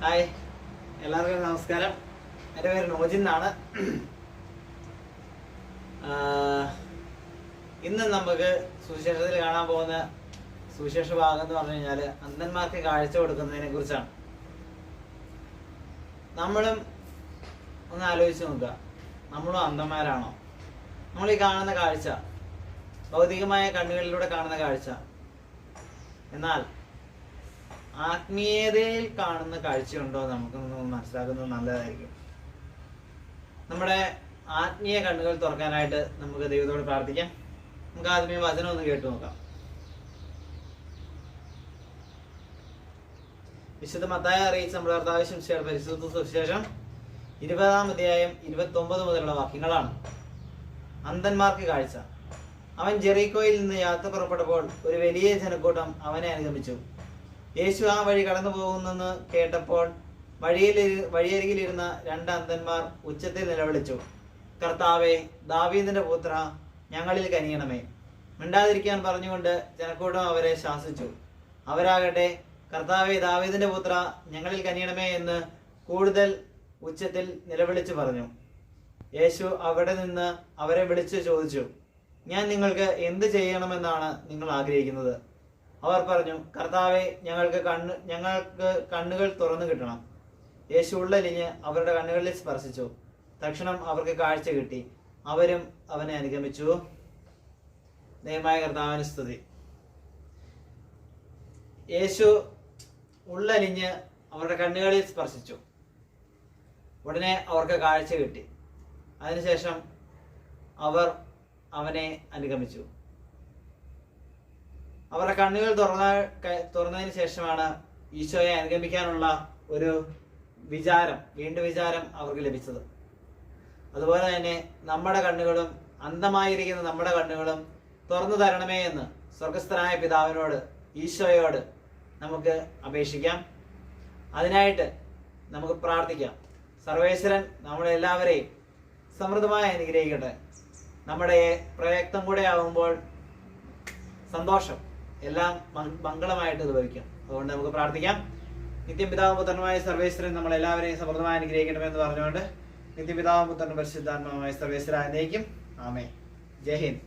Hi, എല്ലാവർക്കും നമസ്കാരം. എൻ്റെ പേര് നോജിൻ എന്നാണ്. ഇന്ന് നമുക്ക് സുവിശേഷത്തിൽ കാണാൻ പോകുന്ന സുവിശേഷ ഭാഗം എന്ന് പറഞ്ഞു കഴിഞ്ഞാൽ അന്ധന്മാർക്ക് കാഴ്ച കൊടുക്കുന്നതിനെ കുറിച്ചാണ്. നമ്മളും ഒന്ന് ആലോചിച്ച് നോക്കുക, നമ്മളും അന്ധന്മാരാണോ? നമ്മൾ ഈ കാണുന്ന കാഴ്ച ഭൗതികമായ കണ്ണുകളിലൂടെ കാണുന്ന കാഴ്ച, എന്നാൽ ആത്മീയതയിൽ കാണുന്ന കാഴ്ചയുണ്ടോ നമുക്കൊന്ന് മനസ്സിലാക്കുന്നത് നല്ലതായിരിക്കും. നമ്മുടെ ആത്മീയ കണ്ണുകൾ തുറക്കാനായിട്ട് നമുക്ക് ദൈവത്തോട് പ്രാർത്ഥിക്കാം. നമുക്ക് ആത്മീയ വചനം ഒന്ന് കേട്ടു നോക്കാം. വിശുദ്ധ മത്തായി അറിയിച്ച നമ്മുടെ കർത്താവ് ശിംശയുടെ പരിശുദ്ധ സുവിശേഷം 20-ാം അധ്യായം 29 മുതലുള്ള വാക്യങ്ങളാണ്. അന്ധന്മാർക്ക് കാഴ്ച. അവൻ ജെറീക്കോയിൽ നിന്ന് യാത്ര പുറപ്പെട്ടപ്പോൾ ഒരു വലിയ ജനക്കൂട്ടം അവനെ അനുഗമിച്ചു. യേശു ആ വഴി കടന്നു പോകുന്നെന്ന് കേട്ടപ്പോൾ വഴിയരികിലിരുന്ന 2 അന്ധന്മാർ ഉച്ചത്തിൽ നിലവിളിച്ചു, കർത്താവേ, ദാവീദിന്റെ പുത്ര, ഞങ്ങളിൽ കനിയണമേ. മിണ്ടാതിരിക്കാൻ പറഞ്ഞുകൊണ്ട് ജനക്കൂട്ടം അവരെ ശാസിച്ചു. അവരാകട്ടെ, കർത്താവേ, ദാവീദിന്റെ പുത്ര, ഞങ്ങളിൽ കനിയണമേ എന്ന് കൂടുതൽ ഉച്ചത്തിൽ നിലവിളിച്ചു പറഞ്ഞു. യേശു അവിടെ നിന്ന് അവരെ വിളിച്ചു ചോദിച്ചു, ഞാൻ നിങ്ങൾക്ക് എന്ത് ചെയ്യണമെന്നാണ് നിങ്ങൾ ആഗ്രഹിക്കുന്നത്? അവർ പറഞ്ഞു, കർത്താവെ, ഞങ്ങൾക്ക് കണ്ണുകൾ തുറന്നു കിട്ടണം. യേശു ഉള്ളലിഞ്ഞ് അവരുടെ കണ്ണുകളിൽ സ്പർശിച്ചു. തക്ഷണം അവർക്ക് കാഴ്ച കിട്ടി. അവരും അവനെ അനുഗമിച്ചു. ദൈവമായ കർത്താവിന് സ്തുതി. യേശു ഉള്ളലിഞ്ഞ് അവരുടെ കണ്ണുകളിൽ സ്പർശിച്ചു. ഉടനെ അവർക്ക് കാഴ്ച കിട്ടി. അതിനുശേഷം അവർ അവനെ അനുഗമിച്ചു. അവരുടെ കണ്ണുകൾ തുറന്നതിന് ശേഷമാണ് ഈശോയെ അനുഗമിക്കാനുള്ള ഒരു വീണ്ടും വിചാരം അവർക്ക് ലഭിച്ചത്. അതുപോലെ തന്നെ നമ്മുടെ കണ്ണുകളും, അന്ധമായിരിക്കുന്ന നമ്മുടെ കണ്ണുകളും തുറന്നു തരണമേ എന്ന് സ്വർഗസ്ഥനായ പിതാവിനോട്, ഈശോയോട് നമുക്ക് അപേക്ഷിക്കാം. അതിനായിട്ട് നമുക്ക് പ്രാർത്ഥിക്കാം. സർവേശ്വരൻ നമ്മളെല്ലാവരെയും സമൃദ്ധമായി അനുഗ്രഹിക്കട്ടെ. നമ്മുടെ പ്രയത്നം കൂടെ ആകുമ്പോൾ സന്തോഷം എല്ലാം മംഗളമായിട്ട് ഭവിക്കും. അതുകൊണ്ട് നമുക്ക് പ്രാർത്ഥിക്കാം. നിത്യപിതാവും പുത്രനുമായ സർവേശ്വരൻ നമ്മളെല്ലാവരെയും സമൃദ്ധമായി അനുഗ്രഹിക്കണമെന്ന് പറഞ്ഞുകൊണ്ട് നിത്യപിതാവും പുത്രനും പരിശുദ്ധാത്മാവുമായ സർവേശ്വരൻ ആനയിക്കും. ആമേൻ. ജയ് ഹിന്ദ്.